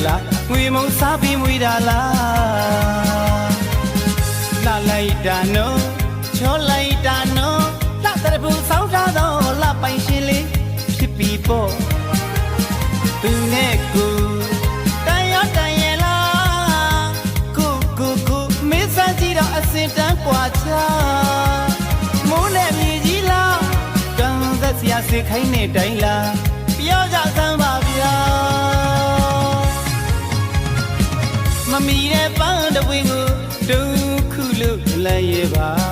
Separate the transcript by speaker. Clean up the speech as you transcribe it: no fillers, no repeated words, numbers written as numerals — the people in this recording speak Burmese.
Speaker 1: လားငွေမုံစားပြီးမွေးတာလားလာလိုက်တာနော်ချောလိုက်တာနော်လာတဲ့ဘူးဆောင်းထားတော့လာပိုင်ရှင်လေးဖြစ်ပြီးပေါ့သူနဲ့ကိုတန်ရတန်ရလားကိုမင်းစကြည့်တော့အစင်တန်းกว่าချမိုးနဲ့မြေကြီးလားကံသက်စရာစေခိုင်းနေတိုင်းလားပြောကြစမ်းပါဗျာမမီတဲ့ပန်းတဝင်းကိုဒုက္ခလို့လည်းရပါ